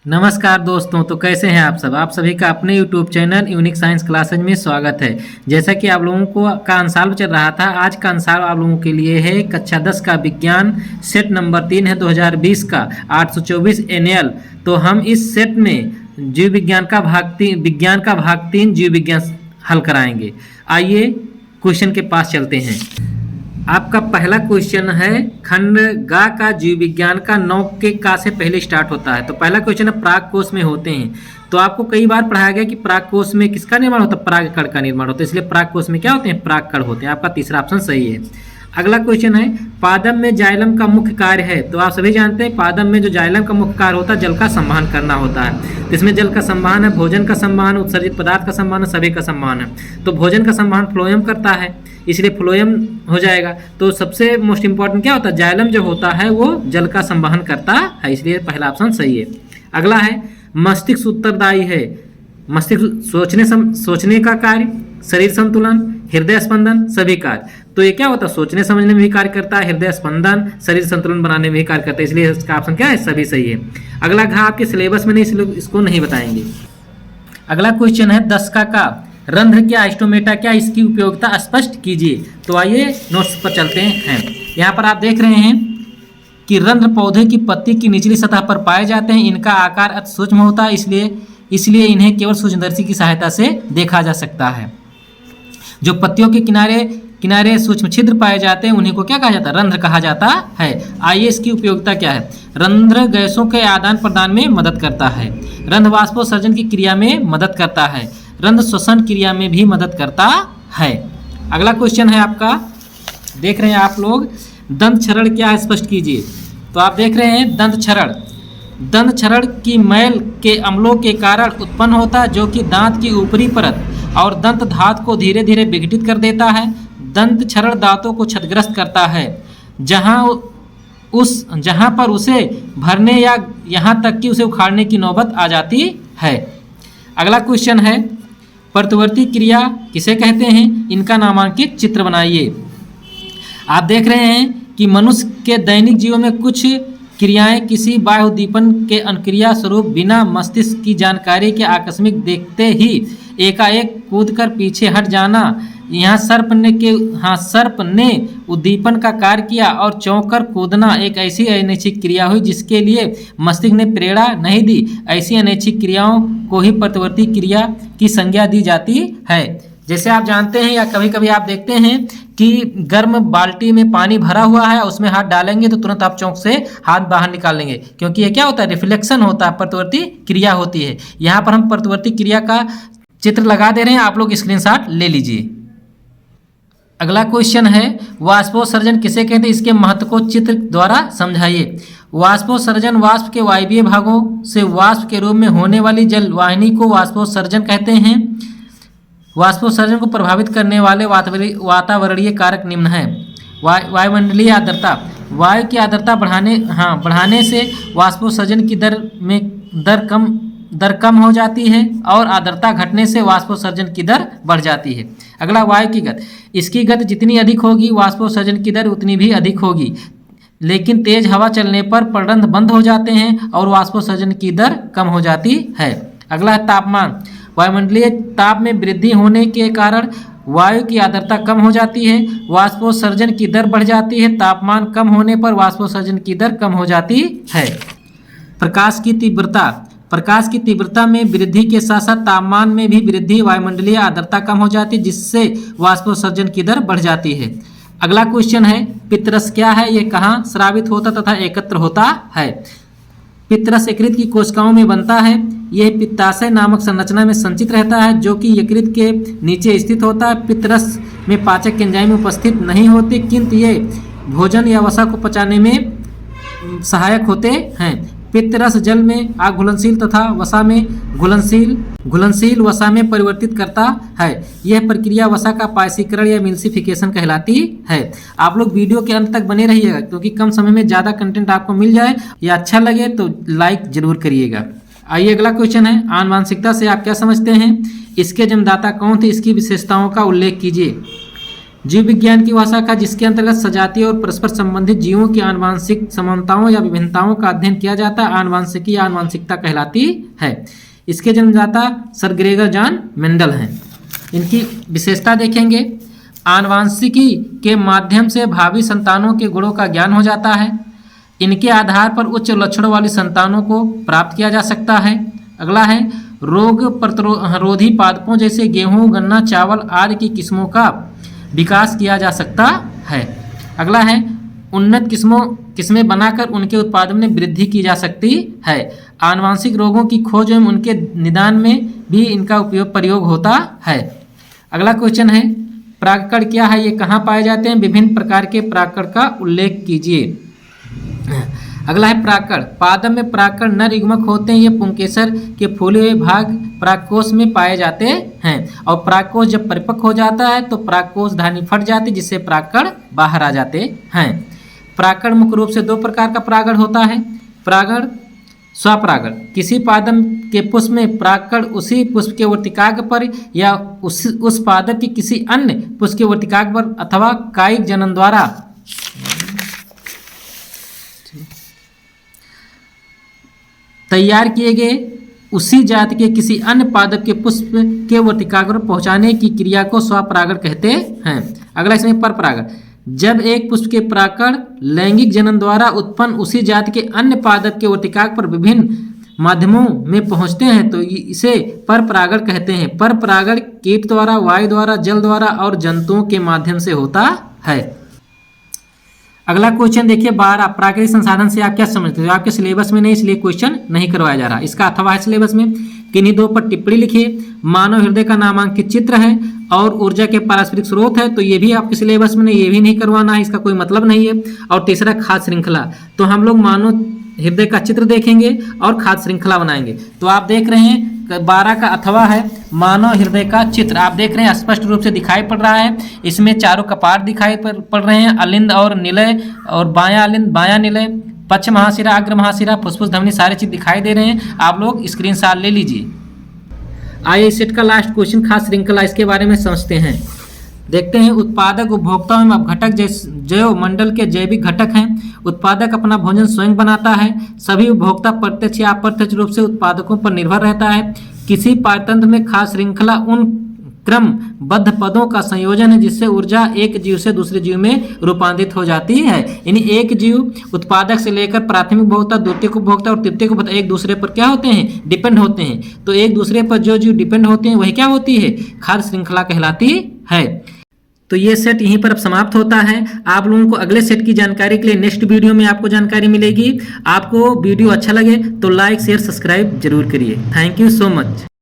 नमस्कार दोस्तों। तो कैसे हैं आप सब? आप सभी का अपने YouTube channel unique science classes में स्वागत है। जैसा कि आप लोगों को का अंसाल चल रहा था, आज का अंसाल आप लोगों के लिए है कक्षा 10 का विज्ञान सेट नंबर 3 है 2020 का 824 NL। तो हम इस सेट में जीव विज्ञान का भाग 3 जीव विज्ञान हल कराएंगे। आइए क्वेश्चन के पास चलते हैं। आपका पहला क्वेश्चन है खंड गा का जीव विज्ञान का 9 के का से पहले स्टार्ट होता है। तो पहला क्वेश्चन है पराग कोष में होते हैं। तो आपको कई बार पढ़ाया गया कि पराग कोष में किसका निर्माण होता है? पराग कण का निर्माण होता है, इसलिए पराग कोष में क्या होते हैं? पराग कण होते हैं। आपका तीसरा ऑप्शन सही है। अगला क्वेश्चन है पादप में जाइलम का मुख्य कार्य है। तो आप सभी जानते हैं पादप में जो जाइलम का मुख्य कार्य होता है जल का संवहन करना होता है। इसमें जल का संवहन है, भोजन का संवहन, उत्सर्जित पदार्थ का संवहन, सभी का संवहन है। तो भोजन का संवहन फ्लोएम करता है, इसलिए फ्लोएम हो जाएगा। तो सबसे मोस्ट इंपॉर्टेंट क्या होता है? जाइलम जो होता है वो जल का संवहन करता है, इसलिए पहला ऑप्शन सही है। अगला है मस्तिष्क उत्तरदायी है। मस्तिष्क सोचने का कार्य, शरीर संतुलन, हृदय स्पंदन, सभी कार्य। तो ये क्या होता है? सोचने समझने में भी कार्य करता है, हृदय स्पंदन, शरीर संतुलन बनाने में भी कार्य करता है, इसलिए इसका ऑप्शन क्या है? सभी सही है। अगला घा आपके सिलेबस में नहीं, इसलिए इसको नहीं बताएंगे। अगला क्वेश्चन है 10 का रंध्र क्या, आइस्टोमेटा क्या, इसकी उपयोगिता स्पष्ट कीजिए। तो आइए नोट्स पर चलते हैं। यहाँ पर आप देख रहे हैं कि रंध्र पौधे की पत्ती की निचली सतह पर पाए जाते हैं। इनका आकार अति सूक्ष्म होता है, इसलिए इन्हें केवल सूक्ष्मदर्शी की सहायता से देखा जा सकता है। जो पत्तियों के किनारे सूक्ष्म छिद्र पाए जाते हैं उन्हीं को क्या कहा जाता है? रंध्र कहा जाता है। आइए इसकी उपयोगिता क्या है? रंध्र गैसों के आदान प्रदान में मदद करता है। रंध्र वाष्पोत्सर्जन की क्रिया में मदद करता है। रंध्र श्वसन क्रिया में भी मदद करता है। अगला क्वेश्चन है आपका, देख रहे हैं आप लोग, दंत क्षरण क्या है, स्पष्ट कीजिए। तो आप देख रहे हैं दंत क्षरण की मैल के अम्लों के कारण उत्पन्न होता है, जो कि दांत की ऊपरी परत और दंत धात को धीरे धीरे विघटित कर देता है। दंत क्षरण दांतों को क्षतिग्रस्त करता है, जहां पर उसे भरने या यहां तक कि उसे उखाड़ने की नौबत आ जाती है। अगला क्वेश्चन है प्रतिवर्ती क्रिया किसे कहते हैं? इनका नामांकित चित्र बनाइए। आप देख रहे हैं कि मनुष्य के दैनिक जीवन में कुछ क्रियाएं किसी बाह्य उद्दीपन के अनुक्रिया स्वरूप बिना मस्तिष्क की जानकारी के आकस्मिक देखते ही एकाएक कूदकर पीछे हट जाना। यहाँ सर्प ने उद्दीपन का कार्य किया और चौंककर कूदना एक ऐसी अनैच्छिक क्रिया हुई जिसके लिए मस्तिष्क ने प्रेरणा नहीं दी। ऐसी अनैच्छिक क्रियाओं को ही प्रतिवर्ती क्रिया की संज्ञा दी जाती है। जैसे आप जानते हैं या कभी कभी आप देखते हैं कि गर्म बाल्टी में पानी भरा हुआ है, उसमें हाथ डालेंगे तो तुरंत आप चौंक से हाथ बाहर निकाल लेंगे, क्योंकि ये क्या होता है? रिफ्लेक्शन होता है, प्रतिवर्ती क्रिया होती है। यहाँ पर हम प्रतिवर्ती क्रिया का चित्र लगा दे रहे हैं, आप लोग स्क्रीनशॉट ले लीजिए। अगला क्वेश्चन है वाष्पोत्सर्जन किसे कहते हैं? इसके महत्व को चित्र द्वारा समझाइए। वाष्पोत्सर्जन वाष्प के वायवीय भागों से वाष्प के रूप में होने वाली जल वाहिनी को वाष्पोत्सर्जन कहते हैं। वाष्पोत्सर्जन को प्रभावित करने वाले वातावरणीय कारक निम्न हैं। वायुमंडलीय आर्द्रता, वायु की आर्द्रता बढ़ाने से वाष्पोत्सर्जन की दर कम हो जाती है और आर्द्रता घटने से वाष्पोत्सर्जन की दर बढ़ जाती है। अगला वायु की गति, इसकी गति जितनी अधिक होगी वाष्पोत्सर्जन की दर उतनी भी अधिक होगी, लेकिन तेज हवा चलने पर प्ररंध्र बंद हो जाते हैं और वाष्पोत्सर्जन की दर कम हो जाती है। अगला है तापमान, वायुमंडलीय ताप में वृद्धि होने के कारण वायु की आर्द्रता कम हो जाती है, वाष्पोत्सर्जन की दर बढ़ जाती है। तापमान कम होने पर वाष्पोत्सर्जन की दर कम हो जाती है। प्रकाश की तीव्रता में वृद्धि के साथ साथ तापमान में भी वृद्धि, वायुमंडलीय आर्द्रता कम हो जाती है, जिससे वाष्पोत्सर्जन की दर बढ़ जाती है। अगला क्वेश्चन है पित्तरस क्या है? ये कहाँ स्रावित होता तथा एकत्र होता है? पित्तरस यकृत की कोशिकाओं में बनता है। यह पित्ताशय नामक संरचना में संचित रहता है, जो कि यकृत के नीचे स्थित होता है। पित्तरस में पाचक एंजाइम उपस्थित नहीं होते, किंतु ये भोजन या वसा को पचाने में सहायक होते हैं। पित्तरस जल में अघुलनशील तथा वसा में घुलनशील वसा में परिवर्तित करता है। यह प्रक्रिया वसा का पायसीकरण या मिल्सिफिकेशन कहलाती है। आप लोग वीडियो के अंत तक बने रहिएगा, क्योंकि कम समय में ज़्यादा कंटेंट आपको मिल जाए या अच्छा लगे तो लाइक जरूर करिएगा। आइए अगला क्वेश्चन है आनुवांशिकता से आप क्या समझते हैं? इसके जन्मदाता कौन थे? इसकी विशेषताओं का उल्लेख कीजिए। जीव विज्ञान की भाषा का जिसके अंतर्गत सजातीय और परस्पर संबंधित जीवों की आनुवंशिक समानताओं या विभिन्नताओं का अध्ययन किया जाता है, आनुवंशिकी या आनुवंशिकता कहलाती है। इसके जन्मदाता सर ग्रेगर जॉन मेंडल हैं। इनकी विशेषता देखेंगे। आनुवंशिकी के माध्यम से भावी संतानों के गुणों का ज्ञान हो जाता है। इनके आधार पर उच्च लक्षणों वाली संतानों को प्राप्त किया जा सकता है। अगला है रोग प्रतिरोधी पादपों जैसे गेहूं, गन्ना, चावल आदि की किस्मों का विकास किया जा सकता है। अगला है उन्नत किस्में बनाकर उनके उत्पादन में वृद्धि की जा सकती है। आनुवंशिक रोगों की खोज एवं उनके निदान में भी इनका प्रयोग होता है। अगला क्वेश्चन है परागकण क्या है, ये कहाँ पाए जाते हैं, विभिन्न प्रकार के परागकण का उल्लेख कीजिए। अगला है परागकण। पादप में परागकण नर युग्मक होते हैं। ये पुंकेसर के फूले हुए भाग परागकोश में पाए जाते हैं और परागकोश जब परिपक्व हो जाता है तो परागकोश धानी फट जाती है जिससे परागकण बाहर आ जाते हैं। परागकण मुख्य रूप से दो प्रकार का परागण होता है। परागण स्वपरागण। किसी पादप के पुष्प में परागकण उसी पुष्प के वर्तिकाग्र पर या उस पादप के किसी अन्य पुष्प के वर्तिकाग्र पर अथवा कायिक जनन द्वारा तैयार किए गए उसी जाति के किसी अन्य पादप के पुष्प के वर्तिकाग्र पर पहुंचाने की क्रिया को स्वपरागण कहते हैं। अगला इसमें परपरागण। जब एक पुष्प के परागकण लैंगिक जनन द्वारा उत्पन्न उसी जाति के अन्य पादप के वर्तिकाग्र पर विभिन्न माध्यमों में पहुंचते हैं तो इसे परपरागण कहते हैं। परपरागण कीट द्वारा, वायु द्वारा, जल द्वारा और जंतुओं के माध्यम से होता है। अगला क्वेश्चन देखिए 12 प्राकृतिक संसाधन से आप क्या समझते हो। आपके सिलेबस में नहीं इसलिए क्वेश्चन नहीं करवाया जा रहा। इसका अथवा है सिलेबस में। किन्हीं दो पर टिप्पणी लिखिए। मानव हृदय का नामांकित चित्र है और ऊर्जा के पारस्परिक स्रोत है, तो ये भी आपके सिलेबस में नहीं, ये भी नहीं करवाना है, इसका कोई मतलब नहीं है। और तीसरा खाद्य श्रृंखला, तो हम लोग मानव हृदय का चित्र देखेंगे और खाद्य श्रृंखला बनाएंगे। तो आप देख रहे हैं 12 का अथवा है मानव हृदय का चित्र। आप देख रहे हैं स्पष्ट रूप से दिखाई पड़ रहा है। इसमें चारों कपाट दिखाई पड़ रहे हैं, अलिंद और निलय और बायां अलिंद बायां निलय, पक्ष महाशिरा, अग्र महाशिरा, फुसफुस धमनी सारे चीज दिखाई दे रहे हैं। आप लोग स्क्रीनशॉट ले लीजिए। आइए इस सेट का लास्ट क्वेश्चन खाद्य श्रृंखला, इसके बारे में समझते हैं। देखते हैं उत्पादक उपभोक्ता एवं अपघटक जैव मंडल के जैविक घटक हैं। उत्पादक अपना भोजन स्वयं बनाता है। सभी उपभोक्ता प्रत्यक्ष या अप्रत्यक्ष रूप से उत्पादकों पर निर्भर रहता है। किसी पारतंत्र में खाद्य श्रृंखला उन क्रमबद्ध पदों का संयोजन है जिससे ऊर्जा एक जीव से दूसरे जीव में रूपांतरित हो जाती है। यानी एक जीव उत्पादक से लेकर प्राथमिक उपभोक्ता, द्वितीयक उपभोक्ता और तृतीयक उपभोक्ता एक दूसरे पर क्या होते हैं, डिपेंड होते हैं। तो एक दूसरे पर जो जीव डिपेंड होते हैं वही क्या होती है, खाद्य श्रृंखला कहलाती है। तो ये सेट यहीं पर अब समाप्त होता है। आप लोगों को अगले सेट की जानकारी के लिए नेक्स्ट वीडियो में आपको जानकारी मिलेगी। आपको वीडियो अच्छा लगे तो लाइक शेयर सब्सक्राइब जरूर करिए। Thank you so much.